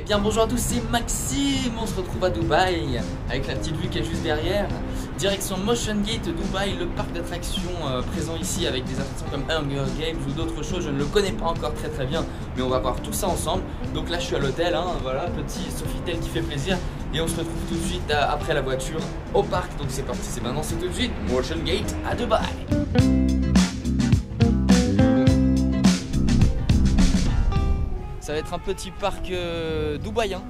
Eh bien bonjour à tous, c'est Maxime, on se retrouve à Dubaï avec la petite vue qui est juste derrière. Direction Motion Gate Dubaï, le parc d'attractions présent ici avec des attractions comme Hunger Games ou d'autres choses. Je ne le connais pas encore très bien, mais on va voir tout ça ensemble. Donc là je suis à l'hôtel, hein, voilà, petit Sofitel qui fait plaisir. Et on se retrouve tout de suite après la voiture au parc. Donc c'est parti, c'est maintenant, c'est tout de suite Motion Gate à Dubaï. Ça va être un petit parc dubaïen.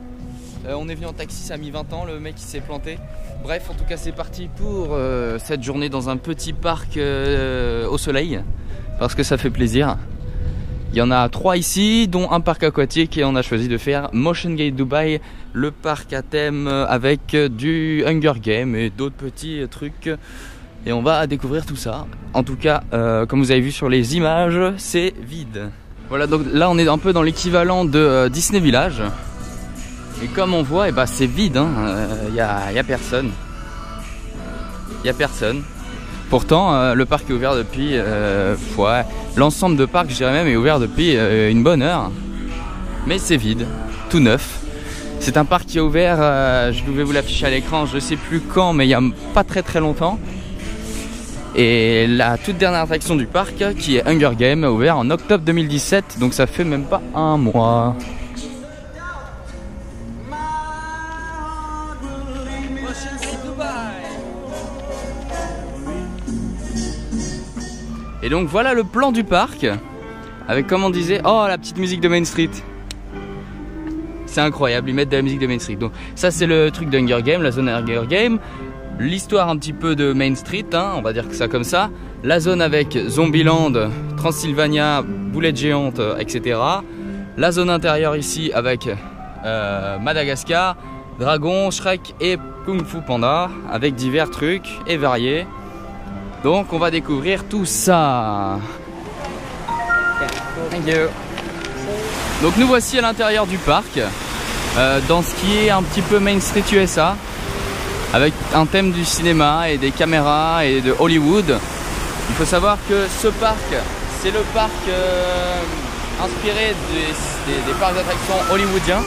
On est venu en taxi, ça a mis 20 ans, le mec il s'est planté. Bref, en tout cas c'est parti pour cette journée dans un petit parc au soleil. Parce que ça fait plaisir. Il y en a 3 ici, dont un parc aquatique. Et on a choisi de faire Motion Gate Dubaï, le parc à thème avec du Hunger Game et d'autres petits trucs. Et on va découvrir tout ça. En tout cas, comme vous avez vu sur les images, c'est vide. Voilà, donc là on est un peu dans l'équivalent de Disney Village. Et comme on voit, c'est vide, hein. Y a personne. Il n'y a personne. Pourtant, le parc est ouvert depuis... ouais, l'ensemble de parc, je dirais même, est ouvert depuis une bonne heure. Mais c'est vide, tout neuf. C'est un parc qui est ouvert, je vais vous l'afficher à l'écran, je ne sais plus quand, mais il n'y a pas très longtemps. Et la toute dernière attraction du parc, qui est Hunger Game, a ouvert en octobre 2017, donc ça fait même pas un mois. Et donc voilà le plan du parc, avec comme on disait, oh la petite musique de Main Street. C'est incroyable, ils mettent de la musique de Main Street. Donc ça c'est le truc d'Hunger Game, la zone Hunger Game. L'histoire un petit peu de Main Street, hein, on va dire que ça comme ça. La zone avec Zombieland, Transylvania, boulettes géantes, etc. La zone intérieure ici avec Madagascar, Dragon, Shrek et Kung Fu Panda, avec divers trucs et variés. Donc on va découvrir tout ça. Thank you. Donc nous voici à l'intérieur du parc, dans ce qui est un petit peu Main Street USA, avec un thème du cinéma et des caméras et de Hollywood. Il faut savoir que ce parc, c'est le parc inspiré des parcs d'attractions hollywoodiens.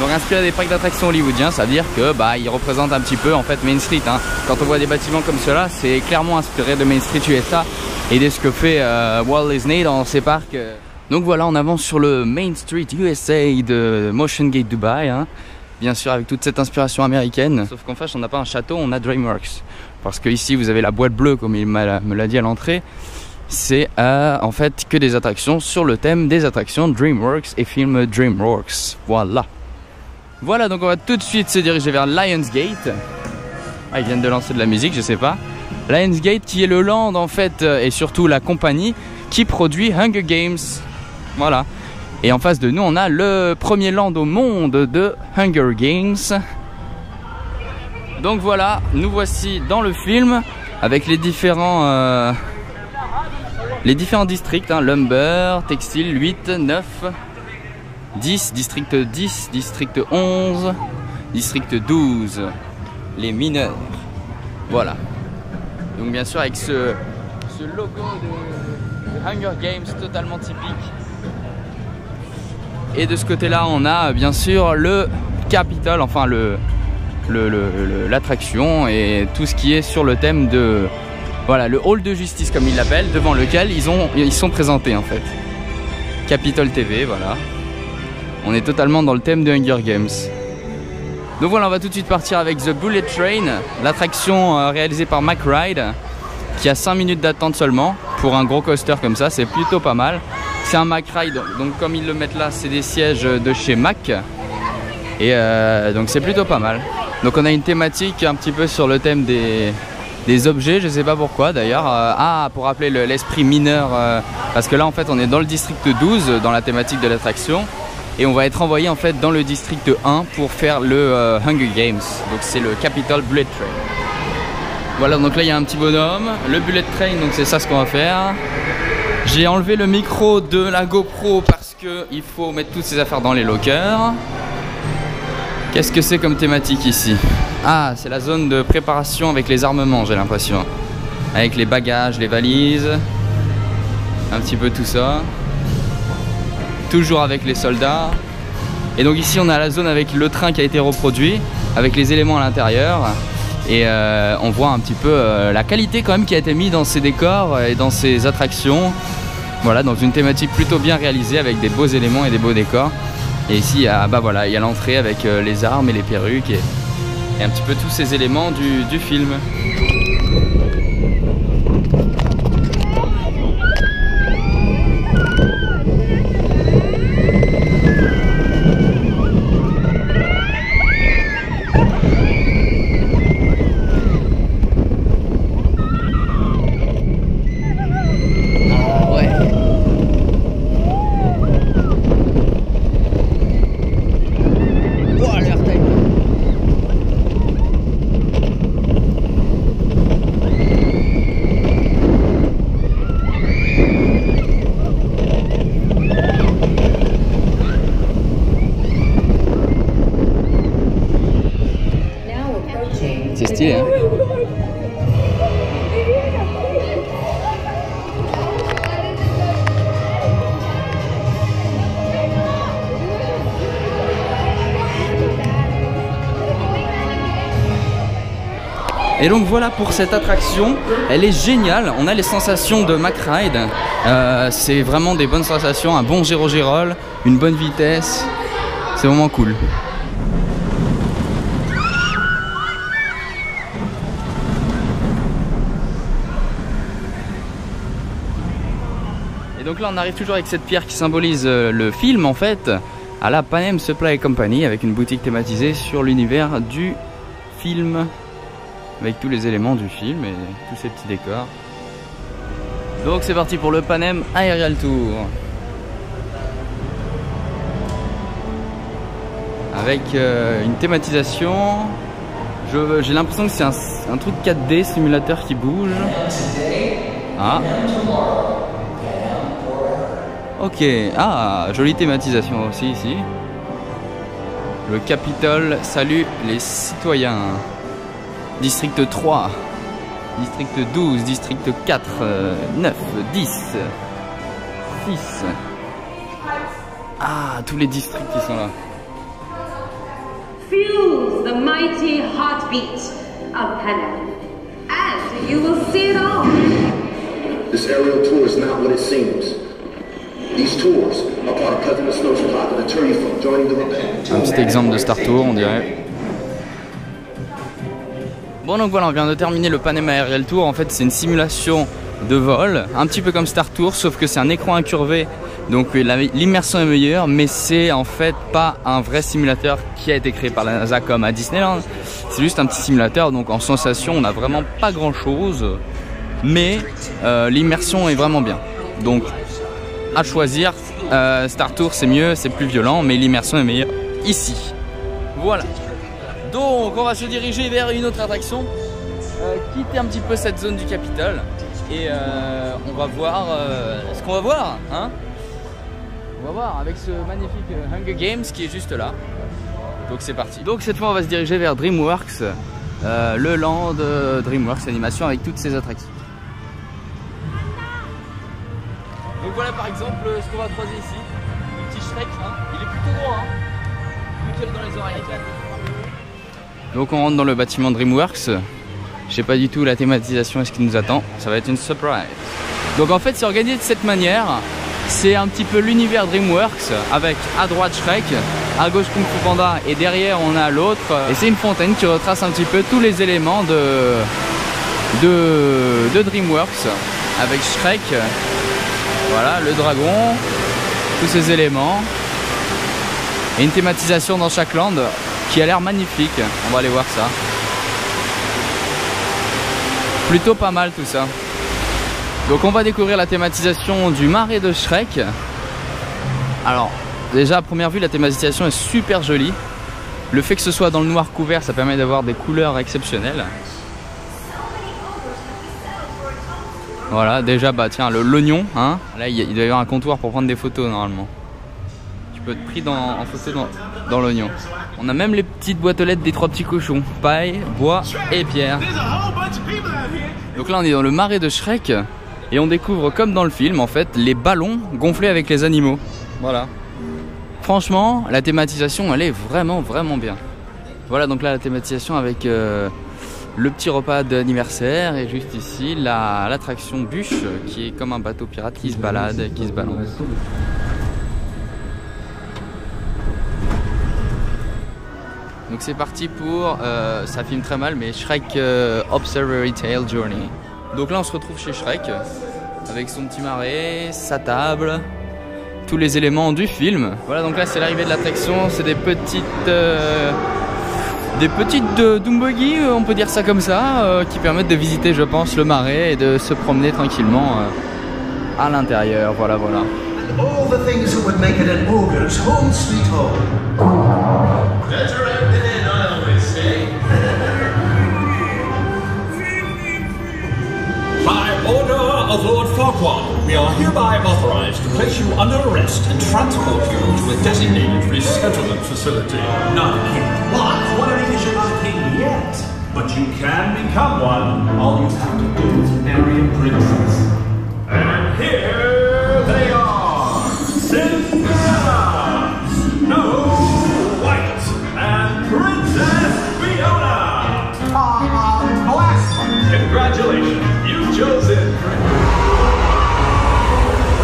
Donc inspiré des parcs d'attractions hollywoodiens, ça veut dire que il représente un petit peu en fait Main Street, hein. Quand on voit des bâtiments comme cela, c'est clairement inspiré de Main Street USA et de ce que fait Walt Disney dans ses parcs. Donc voilà, on avance sur le Main Street USA de Motion Gate Dubaï, hein. Bien sûr avec toute cette inspiration américaine. Sauf qu'en face on n'a pas un château, on a DreamWorks. Parce que ici vous avez la boîte bleue comme il me l'a dit à l'entrée. C'est en fait que des attractions sur le thème des attractions DreamWorks et films DreamWorks. Voilà. Voilà, donc on va tout de suite se diriger vers Lionsgate. Ah, ils viennent de lancer de la musique, je sais pas. Lionsgate qui est le land en fait et surtout la compagnie qui produit Hunger Games. Voilà. Et en face de nous, on a le premier land au monde de Hunger Games. Donc voilà, nous voici dans le film avec les différents districts, hein, lumber, textile, 8, 9, 10, district 10, district 11, district 12, les mineurs. Voilà. Donc bien sûr avec ce logo de Hunger Games totalement typique. Et de ce côté-là, on a bien sûr le Capitol, enfin l'attraction et tout ce qui est sur le thème de, voilà, le hall de justice comme ils l'appellent, devant lequel ils sont présentés en fait. Capitol TV, voilà. On est totalement dans le thème de Hunger Games. Donc voilà, on va tout de suite partir avec The Bullet Train, l'attraction réalisée par Mack Ride, qui a 5 minutes d'attente seulement pour un gros coaster comme ça, c'est plutôt pas mal. C'est un Mack Ride, donc comme ils le mettent là, c'est des sièges de chez Mack. Et donc c'est plutôt pas mal. Donc on a une thématique un petit peu sur le thème des objets, je sais pas pourquoi d'ailleurs. Pour rappeler l'esprit mineur, parce que là en fait on est dans le district 12, dans la thématique de l'attraction. Et on va être envoyé en fait dans le district 1 pour faire le Hunger Games. Donc c'est le Capitol Bullet Train. Voilà, donc là il y a un petit bonhomme, le Bullet Train, donc c'est ça ce qu'on va faire. J'ai enlevé le micro de la GoPro parce qu'il faut mettre toutes ces affaires dans les lockers. Qu'est-ce que c'est comme thématique ici? Ah, c'est la zone de préparation avec les armements, j'ai l'impression. Avec les bagages, les valises, un petit peu tout ça. Toujours avec les soldats. Et donc ici on a la zone avec le train qui a été reproduit, avec les éléments à l'intérieur. Et on voit un petit peu la qualité quand même qui a été mise dans ces décors et dans ces attractions. Voilà, dans une thématique plutôt bien réalisée avec des beaux éléments et des beaux décors. Et ici il y a, voilà, il y a l'entrée avec les armes et les perruques et un petit peu tous ces éléments du film. C'est stylé, hein. Et donc voilà pour cette attraction, elle est géniale, on a les sensations de Mack Ride, c'est vraiment des bonnes sensations, un bon gyrogyrole, une bonne vitesse, c'est vraiment cool. Et donc là on arrive toujours avec cette pierre qui symbolise le film en fait, à la Panem Supply Company, avec une boutique thématisée sur l'univers du film, avec tous les éléments du film et tous ces petits décors. Donc c'est parti pour le Panem Aerial Tour, avec une thématisation. J'ai l'impression que c'est un truc 4D simulateur qui bouge. Ah. Ok, ah, jolie thématisation aussi ici. Le Capitole salue les citoyens. District 3, District 12, District 4, 9, 10, 6. Ah, tous les districts qui sont là. Feel the mighty heartbeat of Panem, and you will see it all. This aerial tour is not what it seems. These tours are part of President Snow's plot to deter you from joining the rebellion. Un petit exemple de Star Tour, on dirait. Bon, donc voilà, on vient de terminer le Panem Aerial Tour. En fait, c'est une simulation de vol, un petit peu comme Star Tour, sauf que c'est un écran incurvé, donc l'immersion est meilleure, mais c'est en fait pas un vrai simulateur qui a été créé par la NASA comme à Disneyland. C'est juste un petit simulateur, donc en sensation, on n'a vraiment pas grand chose, mais l'immersion est vraiment bien. Donc, à choisir, Star Tour c'est mieux, c'est plus violent, mais l'immersion est meilleure ici. Voilà. Donc on va se diriger vers une autre attraction, quitter un petit peu cette zone du Capitole et on va voir ce qu'on va voir, hein. On va voir avec ce magnifique Hunger Games qui est juste là. Donc c'est parti. Donc cette fois on va se diriger vers DreamWorks, le land DreamWorks Animation avec toutes ses attractions. Donc voilà par exemple ce qu'on va croiser ici, le petit Shrek, hein. Il est plutôt gros, hein. Plutôt dans les oreilles. Donc on rentre dans le bâtiment DreamWorks. Je sais pas du tout la thématisation et ce qui nous attend. Ça va être une surprise. Donc en fait c'est organisé de cette manière. C'est un petit peu l'univers DreamWorks avec à droite Shrek, à gauche Kung Fu Panda et derrière on a l'autre. Et c'est une fontaine qui retrace un petit peu tous les éléments de DreamWorks avec Shrek. Voilà, le dragon, tous ces éléments. Et une thématisation dans chaque land qui a l'air magnifique, on va aller voir ça. Plutôt pas mal tout ça. Donc on va découvrir la thématisation du marais de Shrek. Alors déjà à première vue la thématisation est super jolie. Le fait que ce soit dans le noir couvert ça permet d'avoir des couleurs exceptionnelles. Voilà déjà bah tiens l'oignon, hein. Là il doit y avoir un comptoir pour prendre des photos normalement. Tu peux être pris en photo dans l'oignon. On a même les petites boîtes aux lettres des trois petits cochons. Paille, bois et pierre. Donc là on est dans le marais de Shrek. Et on découvre comme dans le film en fait les ballons gonflés avec les animaux. Voilà. Franchement, la thématisation, elle est vraiment bien. Voilà, donc là la thématisation avec le petit repas d'anniversaire et juste ici l'attraction bûche qui est comme un bateau pirate qui se balade, qui se balance. Donc c'est parti pour, ça filme très mal, mais Shrek Observatory Tale Journey. Donc là on se retrouve chez Shrek avec son petit marais, sa table, tous les éléments du film. Voilà, donc là c'est l'arrivée de l'attraction, c'est des petites Doombuggy, on peut dire ça comme ça, qui permettent de visiter, je pense, le marais et de se promener tranquillement à l'intérieur. Voilà. All the things that would make it an ogre's home sweet home. Better I've been in, I always say. By order of Lord Farquaad, we are hereby authorized to place you under arrest and transport you to a designated resettlement facility. Not a king. What I mean is you're not a king yet. But you can become one. All you have to do is marry a princess. And here they are. Cinderella, Snow White, and Princess Fiona. Blasphemy. Congratulations, you've chosen.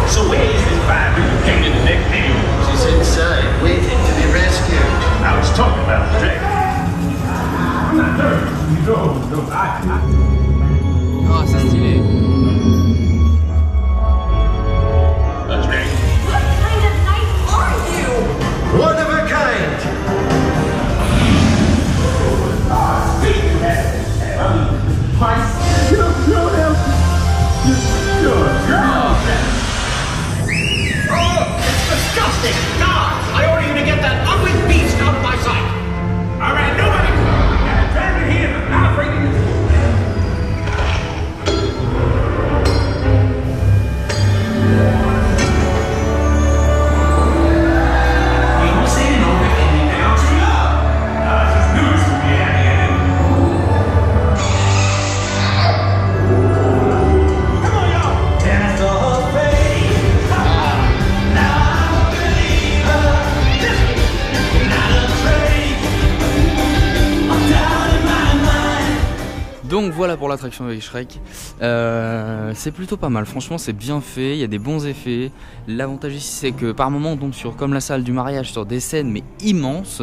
So where is this bad little king in the nickname? She's inside, waiting to be rescued. I was talking about the drink. No, Oh, c'est stylé. a drink. What kind of knight are you? One of a kind. Oh, it's disgusting! God, I order you to get that ugly beast out of my sight! All right, nobody! Turn to him! Now bring it! Donc voilà pour l'attraction avec Shrek, c'est plutôt pas mal, franchement c'est bien fait, il y a des bons effets. L'avantage ici c'est que par moment on tombe sur, comme la salle du mariage, sur des scènes mais immenses.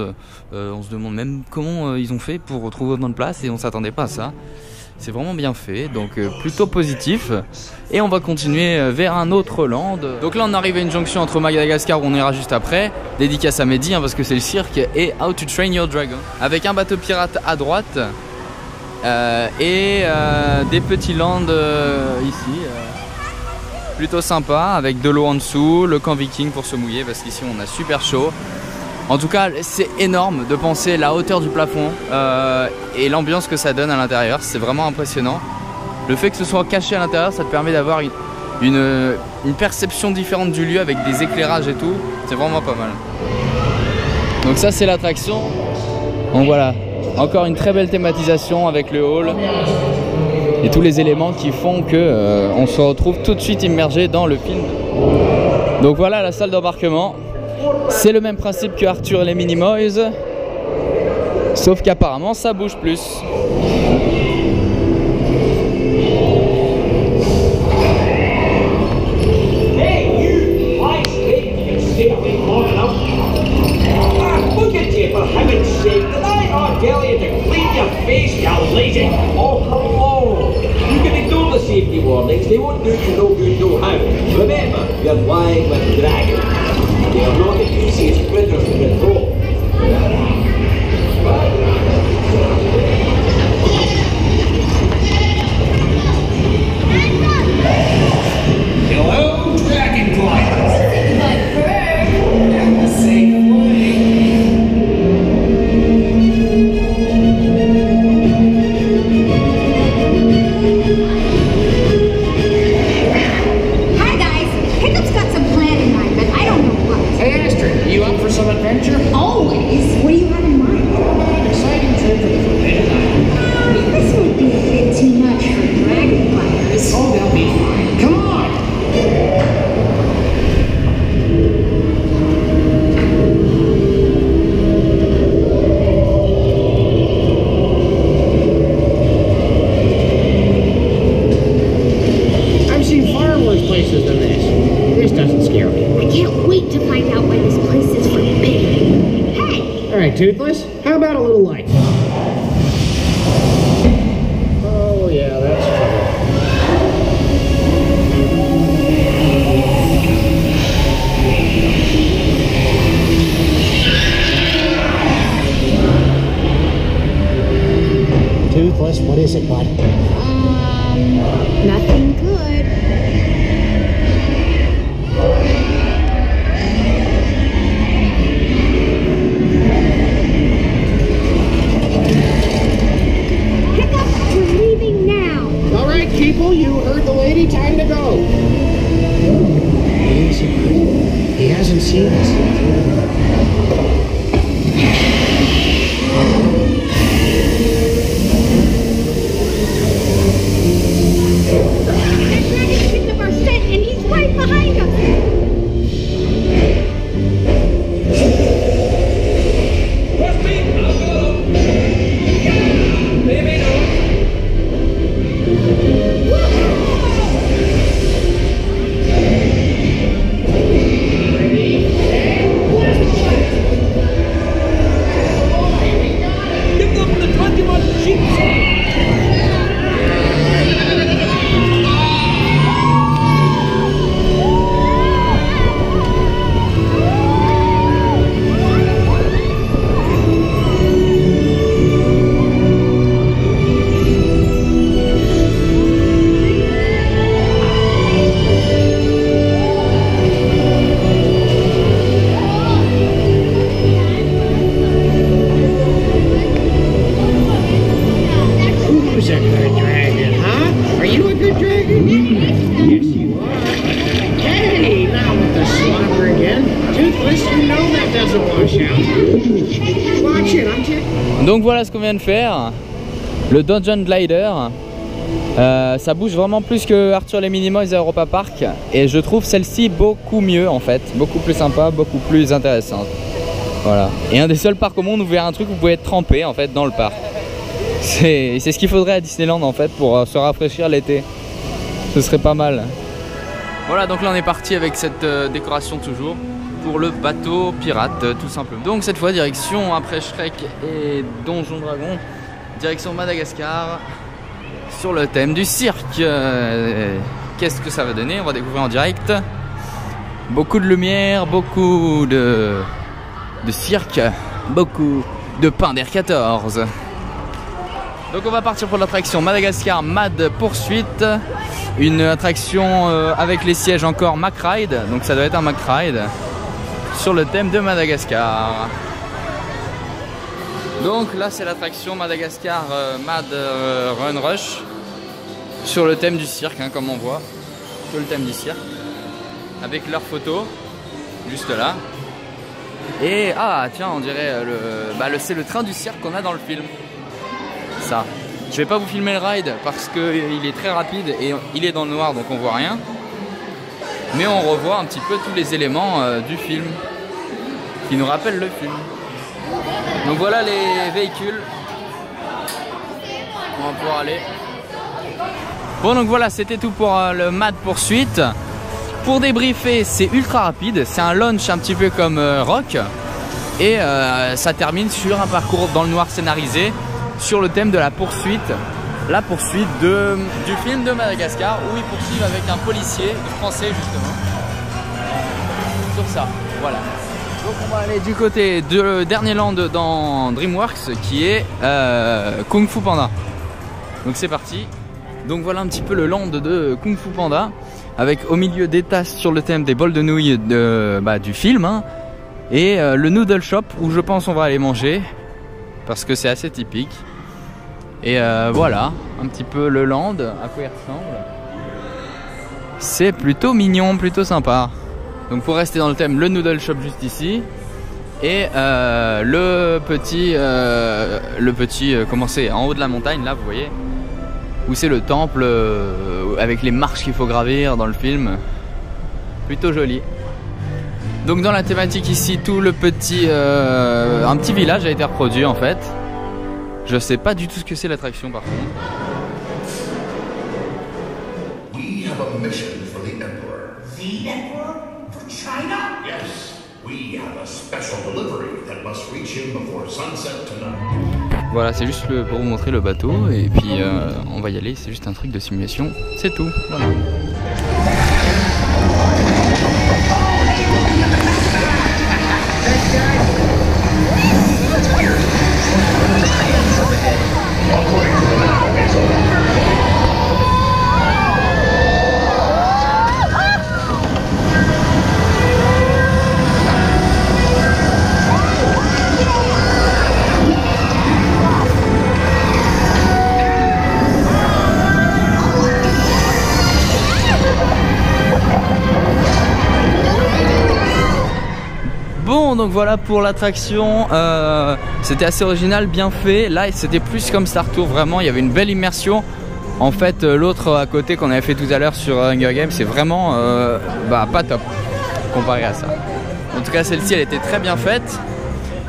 On se demande même comment ils ont fait pour trouver autant de place et on s'attendait pas à ça. C'est vraiment bien fait, donc plutôt positif. Et on va continuer vers un autre land. Donc là on arrive à une jonction entre Madagascar où on ira juste après. Dédicace à Mehdi parce que c'est le cirque, et How to Train Your Dragon. Avec un bateau pirate à droite. Et des petits lands ici, plutôt sympa, avec de l'eau en dessous, le camp viking pour se mouiller parce qu'ici on a super chaud. En tout cas c'est énorme de penser la hauteur du plafond et l'ambiance que ça donne à l'intérieur, c'est vraiment impressionnant. Le fait que ce soit caché à l'intérieur, ça te permet d'avoir une perception différente du lieu avec des éclairages et tout, c'est vraiment pas mal. Donc ça c'est l'attraction, donc voilà. Encore une très belle thématisation avec le hall et tous les éléments qui font que on se retrouve tout de suite immergé dans le film. Donc voilà la salle d'embarquement. C'est le même principe que Arthur et les Minimoys, sauf qu'apparemment ça bouge plus. Tell you to clean your face, you lazy. Oh, hello. You can ignore the safety warnings. They won't do you no good, no how. Remember, you're flying with dragons. They are not the easiest critters to control. Hello, dragon gliders. But bird. And the same way. Hi guys. Hiccup's got some plan in mind, but I don't know what. Hey, Astrid, you up for some adventure? Always. What do you have in mind? An exciting Toothless? How about a little light? Oh, yeah, that's trouble. Toothless, what is it, bud? Nothing good. Hiccup, we're leaving now. All right, people, you heard the lady. Time to go. Easy, bud. He hasn't seen us yet. Donc voilà ce qu'on vient de faire, le Dungeon Glider. Ça bouge vraiment plus que Arthur les Minimoys à Europa Park, et je trouve celle-ci beaucoup mieux en fait, beaucoup plus sympa, beaucoup plus intéressante. Voilà. Et un des seuls parcs au monde où vous verrez un truc où vous pouvez être trempé en fait dans le parc. C'est ce qu'il faudrait à Disneyland en fait pour se rafraîchir l'été. Ce serait pas mal. Voilà, donc là on est parti avec cette décoration toujours pour le bateau pirate tout simplement. Donc cette fois direction après Shrek et Donjon Dragon, direction Madagascar sur le thème du cirque. Qu'est-ce que ça va donner? On va découvrir en direct. Beaucoup de lumière, beaucoup de cirque, beaucoup de pain d'air 14. Donc on va partir pour l'attraction Madagascar Mad Poursuite, une attraction avec les sièges encore Mack Ride, donc ça doit être un Mack Ride sur le thème de Madagascar. Donc là c'est l'attraction Madagascar Mad Run Rush sur le thème du cirque, hein, comme on voit, sur le thème du cirque, avec leurs photos juste là. Et ah tiens, on dirait c'est le train du cirque qu'on a dans le film. Ça. Je vais pas vous filmer le ride parce qu'il est très rapide et il est dans le noir donc on voit rien. Mais on revoit un petit peu tous les éléments du film qui nous rappellent le film. Donc voilà les véhicules. On va pouvoir aller. Bon donc voilà, c'était tout pour le Mad Poursuite. Pour débriefer, c'est ultra rapide. C'est un launch un petit peu comme Rock. Et ça termine sur un parcours dans le noir scénarisé sur le thème de la poursuite du film de Madagascar, où ils poursuivent avec un policier français justement sur ça. Voilà. Donc on va aller du côté de dernier land dans DreamWorks qui est Kung Fu Panda. Donc c'est parti. Donc voilà un petit peu le land de Kung Fu Panda, avec au milieu des tasses sur le thème des bols de nouilles du film, hein, et le Noodle Shop où je pense on va aller manger parce que c'est assez typique. Et voilà un petit peu le land, à quoi il ressemble. C'est plutôt mignon, plutôt sympa. Donc pour rester dans le thème, le Noodle Shop juste ici. Et le petit comment c'est, en haut de la montagne là, vous voyez, où c'est le temple avec les marches qu'il faut gravir dans le film. Plutôt joli. Donc dans la thématique ici, tout le petit un petit village a été reproduit en fait. Je sais pas du tout ce que c'est l'attraction par contre. We have a mission for the Emperor. The Emperor? For China? Yes. We have a special delivery that must reach him before sunset tonight. Voilà, c'est juste pour vous montrer le bateau et puis on va y aller, c'est juste un truc de simulation, c'est tout. Voilà. Bon, donc voilà pour l'attraction, c'était assez original, bien fait. Là c'était plus comme Star Tour, vraiment il y avait une belle immersion. En fait l'autre à côté qu'on avait fait tout à l'heure sur Hunger Games, c'est vraiment pas top comparé à ça. En tout cas celle-ci elle était très bien faite.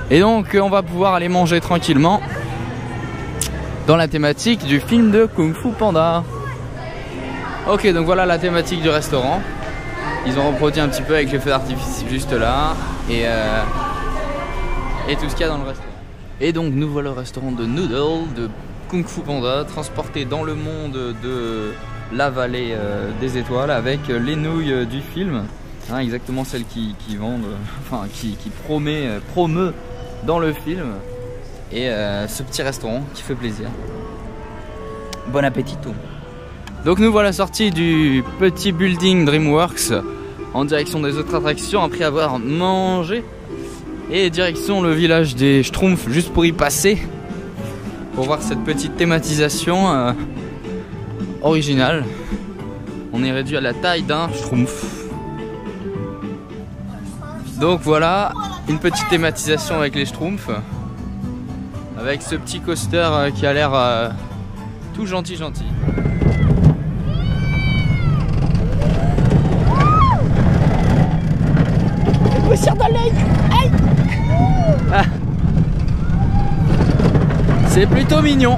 Et donc on va pouvoir aller manger tranquillement dans la thématique du film de Kung Fu Panda. Ok, donc voilà la thématique du restaurant. Ils ont reproduit un petit peu avec les feux d'artifice juste là et tout ce qu'il y a dans le restaurant. Et donc nous voilà au restaurant de Noodle de Kung Fu Panda, transporté dans le monde de la vallée des étoiles avec les nouilles du film, hein, exactement celles qui vendent, enfin qui promeut dans le film, et ce petit restaurant qui fait plaisir. Bon appétit tout. Donc nous voilà sortis du petit building DreamWorks en direction des autres attractions après avoir mangé, et direction le village des Schtroumpfs juste pour y passer pour voir cette petite thématisation originale. On est réduit à la taille d'un Schtroumpf. Donc voilà une petite thématisation avec les Schtroumpfs, avec ce petit coaster qui a l'air tout gentil. Dans l'œil. Ah. C'est plutôt mignon,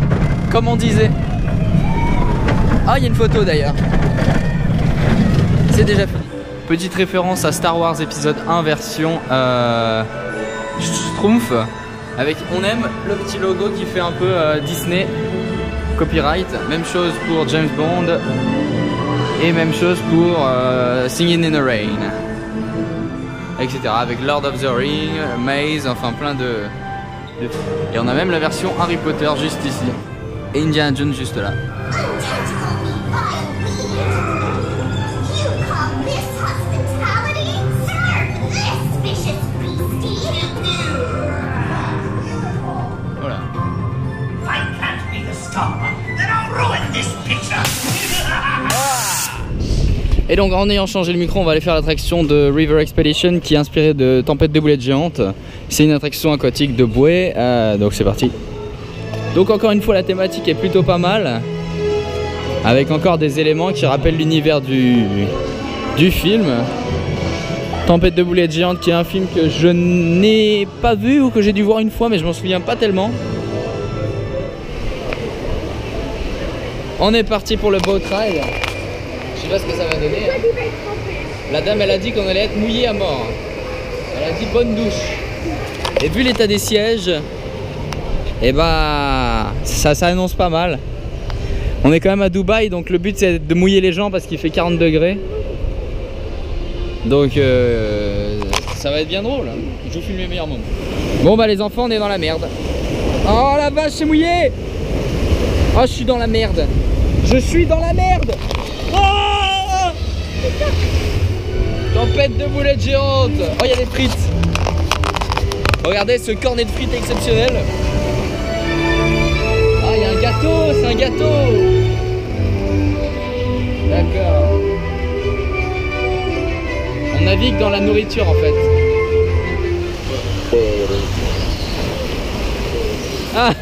comme on disait. Ah, il y a une photo d'ailleurs. C'est déjà fini. Petite référence à Star Wars épisode 1 version Schtroumpf, avec on aime le petit logo qui fait un peu Disney copyright. Même chose pour James Bond et même chose pour Singing in the Rain, etc. Avec Lord of the Ring, Maze, enfin plein de... Et on a même la version Harry Potter juste ici. Et Indiana Jones juste là. Voilà. Et donc en ayant changé le micro, on va aller faire l'attraction de River Expedition qui est inspirée de Tempête de boulettes géantes. C'est une attraction aquatique de bouée, donc c'est parti. Donc encore une fois la thématique est plutôt pas mal, avec encore des éléments qui rappellent l'univers du film. Tempête de boulettes géantes qui est un film que je n'ai pas vu ou que j'ai dû voir une fois mais je m'en souviens pas tellement. On est parti pour le boat ride. Je sais pas ce que ça va donner. La dame elle a dit qu'on allait être mouillé à mort. Elle a dit bonne douche. Et vu l'état des sièges, et bah ça annonce pas mal. On est quand même à Dubaï, donc le but c'est de mouiller les gens parce qu'il fait 40 degrés. Donc ça va être bien drôle. Je vous filme les meilleurs moments. Bon bah les enfants, on est dans la merde. Oh la vache, c'est mouillé. Oh, je suis dans la merde. Je suis dans la merde. Oh, tempête de boulettes géantes. Oh, il y a des frites. Regardez ce cornet de frites exceptionnel. Ah, il y a un gâteau, c'est un gâteau. D'accord. On navigue dans la nourriture en fait. Ah.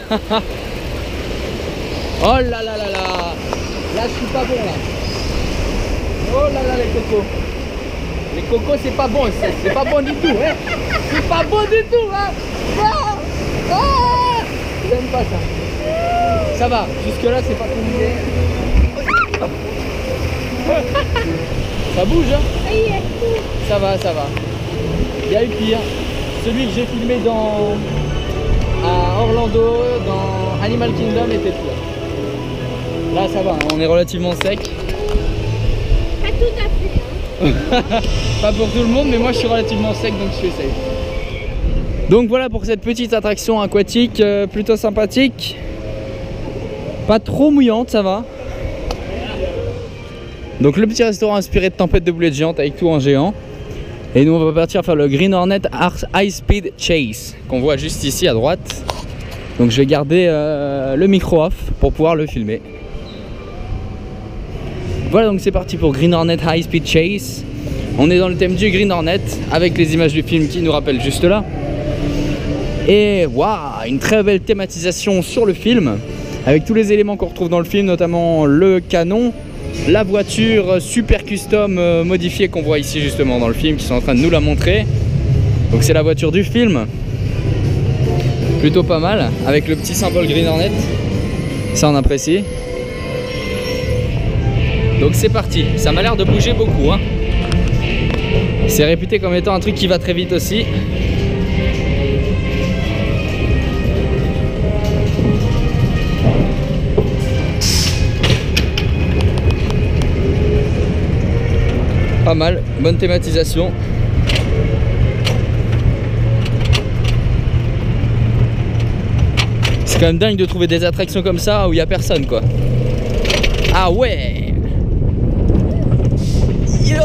Oh là là là là. Là je suis pas bon là. Oh là là les cocos. Les cocos c'est pas bon, c'est pas bon du tout hein. C'est pas bon du tout hein. Ah, ah, j'aime pas ça. Ça va, jusque là c'est pas compliqué. Ça bouge hein. Ça va, ça va. Il y a eu pire. Celui que j'ai filmé à Orlando, dans Animal Kingdom, était pire. Là ça va, on est relativement sec. Pas tout à fait. Hein. Pas pour tout le monde, mais moi je suis relativement sec donc je suis safe. Donc voilà pour cette petite attraction aquatique plutôt sympathique. Pas trop mouillante, ça va. Donc le petit restaurant inspiré de Tempête de boulettes géantes avec tout en géant. Et nous on va partir faire le Green Hornet High Speed Chase qu'on voit juste ici à droite. Donc je vais garder le micro off pour pouvoir le filmer. Voilà, donc c'est parti pour Green Hornet High Speed Chase. On est dans le thème du Green Hornet avec les images du film qui nous rappellent juste là. Et waouh, une très belle thématisation sur le film avec tous les éléments qu'on retrouve dans le film, notamment le canon, la voiture super custom modifiée qu'on voit ici justement dans le film, qui sont en train de nous la montrer. Donc c'est la voiture du film, plutôt pas mal, avec le petit symbole Green Hornet, ça on apprécie. Donc c'est parti, ça m'a l'air de bouger beaucoup hein. C'est réputé comme étant un truc qui va très vite aussi. Pas mal, bonne thématisation. C'est quand même dingue de trouver des attractions comme ça où il n'y a personne quoi. Ah ouais. Yo.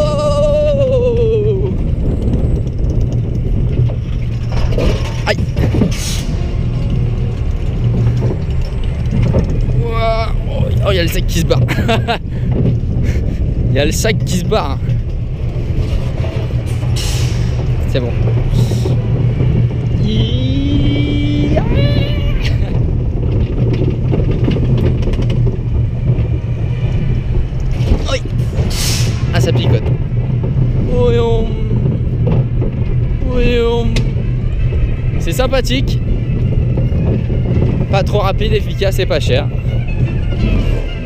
Aïe. Oh, il y a le sac qui se barre. Il y a le sac qui se barre. C'est bon. Ah, ça picote. C'est sympathique. Pas trop rapide, efficace et pas cher.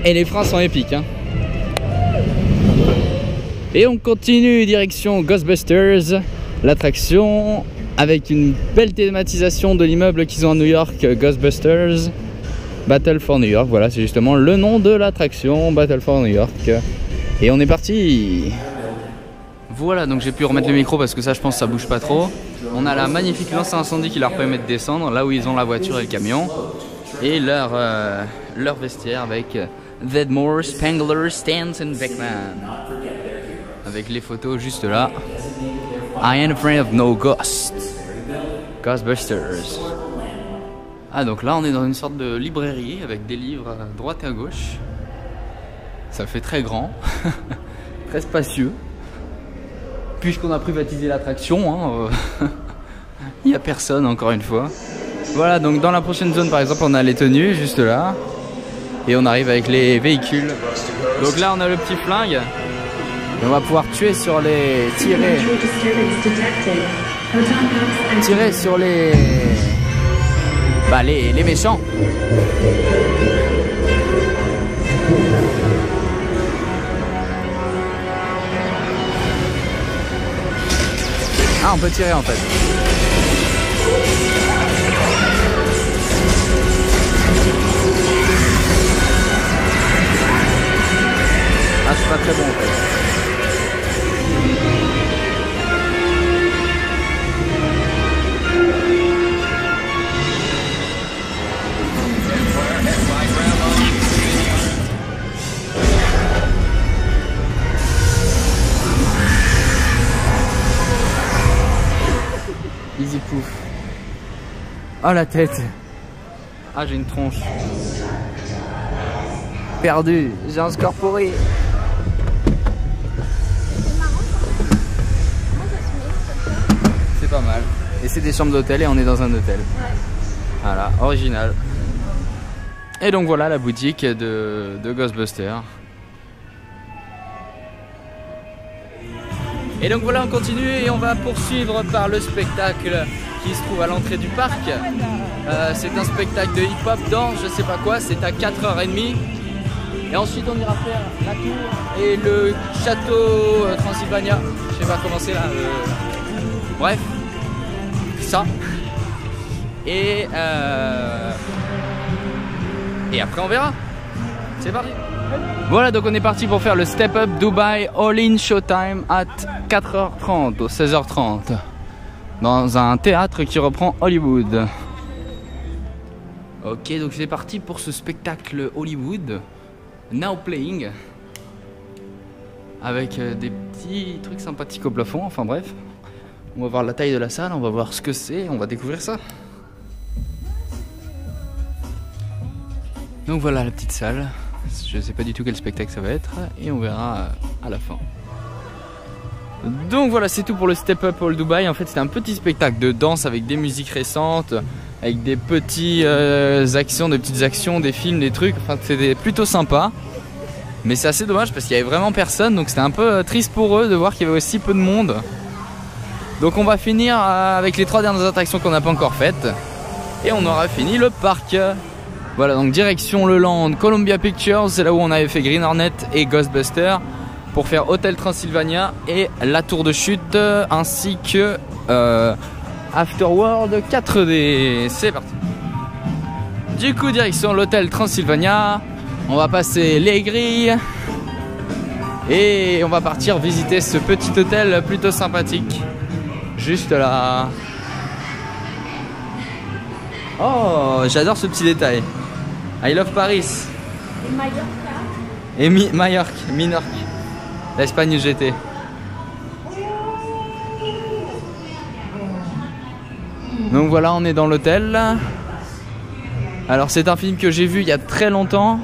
Et les freins sont épiques hein. Et on continue direction Ghostbusters, l'attraction avec une belle thématisation de l'immeuble qu'ils ont à New York, Ghostbusters Battle for New York. Voilà, c'est justement le nom de l'attraction, Battle for New York. Et on est parti. Voilà, donc j'ai pu remettre le micro parce que ça je pense ça bouge pas trop. On a la magnifique lance à incendie qui leur permet de descendre là où ils ont la voiture et le camion. Et leur vestiaire avec Vedmore, Spangler, Stanton, Beckman. Avec les photos juste là. I ain't afraid of no ghost. Ghostbusters. Ah donc là on est dans une sorte de librairie avec des livres à droite et à gauche. Ça fait très grand. Très spacieux. Puisqu'on a privatisé l'attraction, hein, il n'y a personne encore une fois. Voilà, donc dans la prochaine zone par exemple on a les tenues juste là. Et on arrive avec les véhicules. Donc là on a le petit flingue. Et on va pouvoir tirer sur les les méchants. Ah, on peut tirer en fait. Ah, c'est pas très bon en fait. Easy pouf. Oh la tête. Ah j'ai une tronche. Perdu. J'ai un scorporé. C'est pas mal. Et c'est des chambres d'hôtel et on est dans un hôtel. Ouais. Voilà, original. Et donc voilà la boutique de Ghostbusters. Et donc voilà, on continue et on va poursuivre par le spectacle qui se trouve à l'entrée du parc. C'est un spectacle de hip-hop, danse, je sais pas quoi, c'est à 4h30. Et ensuite on ira faire la tour et le château Transylvania. Je sais pas comment c'est là. Bref, ça. Et après on verra. C'est parti. Voilà, donc on est parti pour faire le Step Up Dubai All In Showtime at 4h30 ou 16h30 dans un théâtre qui reprend Hollywood. Ok, donc c'est parti pour ce spectacle Hollywood Now Playing avec des petits trucs sympathiques au plafond. Enfin bref, on va voir la taille de la salle, on va voir ce que c'est, on va découvrir ça. Donc voilà la petite salle. Je sais pas du tout quel spectacle ça va être et on verra à la fin. Donc voilà, c'est tout pour le Step Up All Dubai. En fait, c'était un petit spectacle de danse avec des musiques récentes, avec des petites actions, des films, des trucs. Enfin, c'était plutôt sympa. Mais c'est assez dommage parce qu'il y avait vraiment personne. Donc c'était un peu triste pour eux de voir qu'il y avait aussi peu de monde. Donc on va finir avec les 3 dernières attractions qu'on n'a pas encore faites. Et on aura fini le parc. Voilà, donc direction le land Columbia Pictures, c'est là où on avait fait Green Hornet et Ghostbusters, pour faire Hotel Transylvania et la tour de chute, ainsi que Afterworld 4D. C'est parti. Du coup, direction l'Hôtel Transylvania, on va passer les grilles et on va partir visiter ce petit hôtel plutôt sympathique, juste là. Oh, j'adore ce petit détail. I love Paris. Et Majorque. Minorque. L'Espagne où j'étais. Donc voilà, on est dans l'hôtel. Alors c'est un film que j'ai vu il y a très longtemps.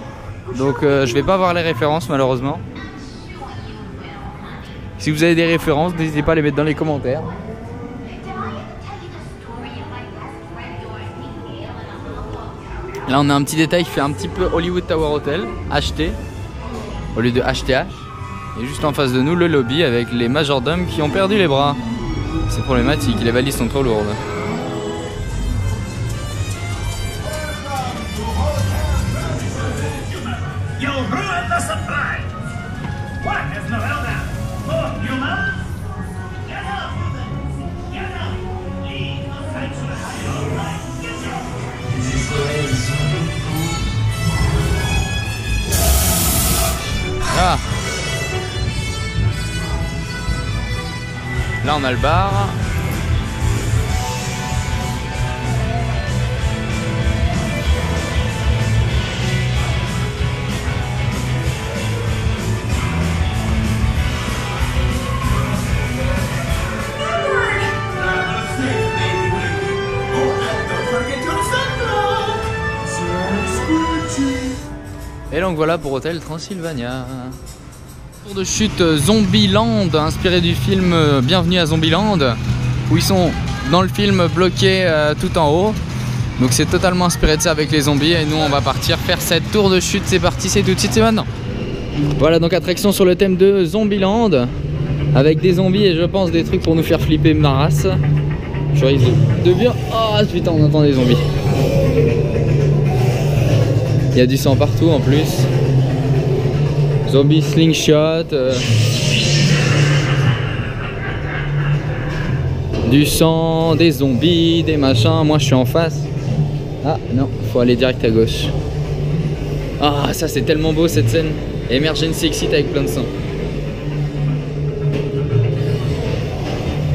Donc je vais pas voir les références malheureusement. Si vous avez des références, n'hésitez pas à les mettre dans les commentaires. Là on a un petit détail qui fait un petit peu Hollywood Tower Hotel, HT, au lieu de HTH. Et juste en face de nous le lobby avec les majordomes qui ont perdu les bras. C'est problématique, les valises sont trop lourdes. Ah. Là on a le bar. Et donc voilà pour Hôtel Transylvania. Tour de chute Zombieland, inspiré du film Bienvenue à Zombieland, où ils sont dans le film bloqués tout en haut. Donc c'est totalement inspiré de ça avec les zombies. Et nous on va partir faire cette tour de chute. C'est parti, c'est tout de suite, c'est maintenant. Voilà, donc attraction sur le thème de Zombieland, avec des zombies et je pense des trucs pour nous faire flipper ma race. Je risque de bien... Oh putain, on entend des zombies. Il y a du sang partout en plus. Zombie slingshot. Du sang, des zombies, des machins. Moi je suis en face. Ah non, faut aller direct à gauche. Ah ça c'est tellement beau cette scène. Emergency exit avec plein de sang.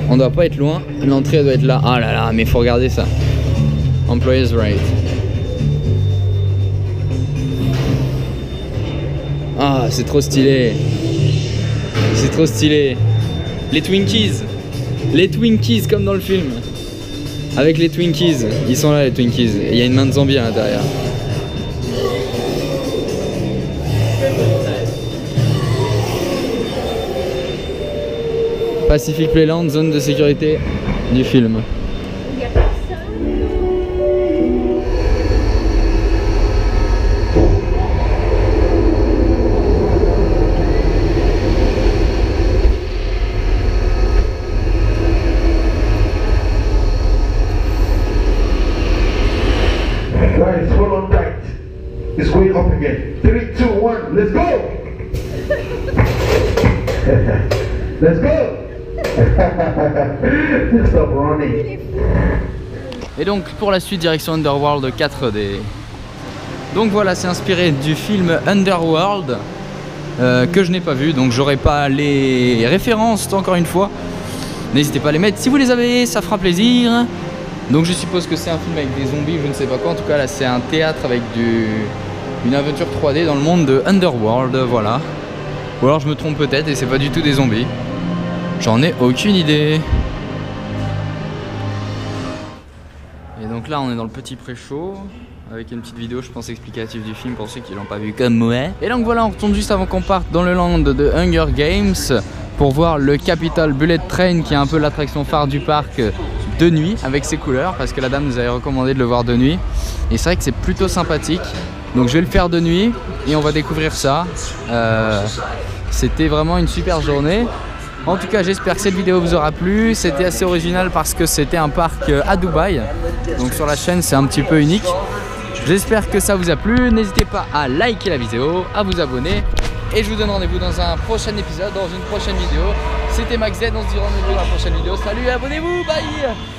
On doit pas être loin. L'entrée doit être là. Ah là là, mais faut regarder ça. Employees right. Ah, c'est trop stylé. C'est trop stylé. Les Twinkies. Les Twinkies comme dans le film. Avec les Twinkies. Ils sont là les Twinkies. Et il y a une main de zombie à l'intérieur. Pacific Playland, zone de sécurité du film. Guys, hold on tight. It's going up again. 3, 2, 1, let's go! Let's go! Stop running. Et donc pour la suite, direction Underworld 4D. Donc voilà, c'est inspiré du film Underworld que je n'ai pas vu, donc j'aurai pas les références encore une fois. N'hésitez pas à les mettre si vous les avez, ça fera plaisir. Donc je suppose que c'est un film avec des zombies, je ne sais pas quoi. En tout cas là c'est un théâtre avec une aventure 3D dans le monde de Underworld, voilà. Ou alors je me trompe peut-être et c'est pas du tout des zombies. J'en ai aucune idée. Et donc là on est dans le petit pré-show avec une petite vidéo je pense explicative du film pour ceux qui l'ont pas vu comme moi. Et donc voilà, on retourne juste avant qu'on parte dans le land de Hunger Games pour voir le Capital Bullet Train qui est un peu l'attraction phare du parc de nuit avec ses couleurs, parce que la dame nous avait recommandé de le voir de nuit et c'est vrai que c'est plutôt sympathique. Donc je vais le faire de nuit et on va découvrir ça. C'était vraiment une super journée. En tout cas j'espère que cette vidéo vous aura plu. C'était assez original parce que c'était un parc à Dubaï. Donc sur la chaîne c'est un petit peu unique. J'espère que ça vous a plu. N'hésitez pas à liker la vidéo, à vous abonner. Et je vous donne rendez-vous dans un prochain épisode, dans une prochaine vidéo. C'était Max Z, on se dit rendez-vous dans la prochaine vidéo. Salut et abonnez-vous, bye.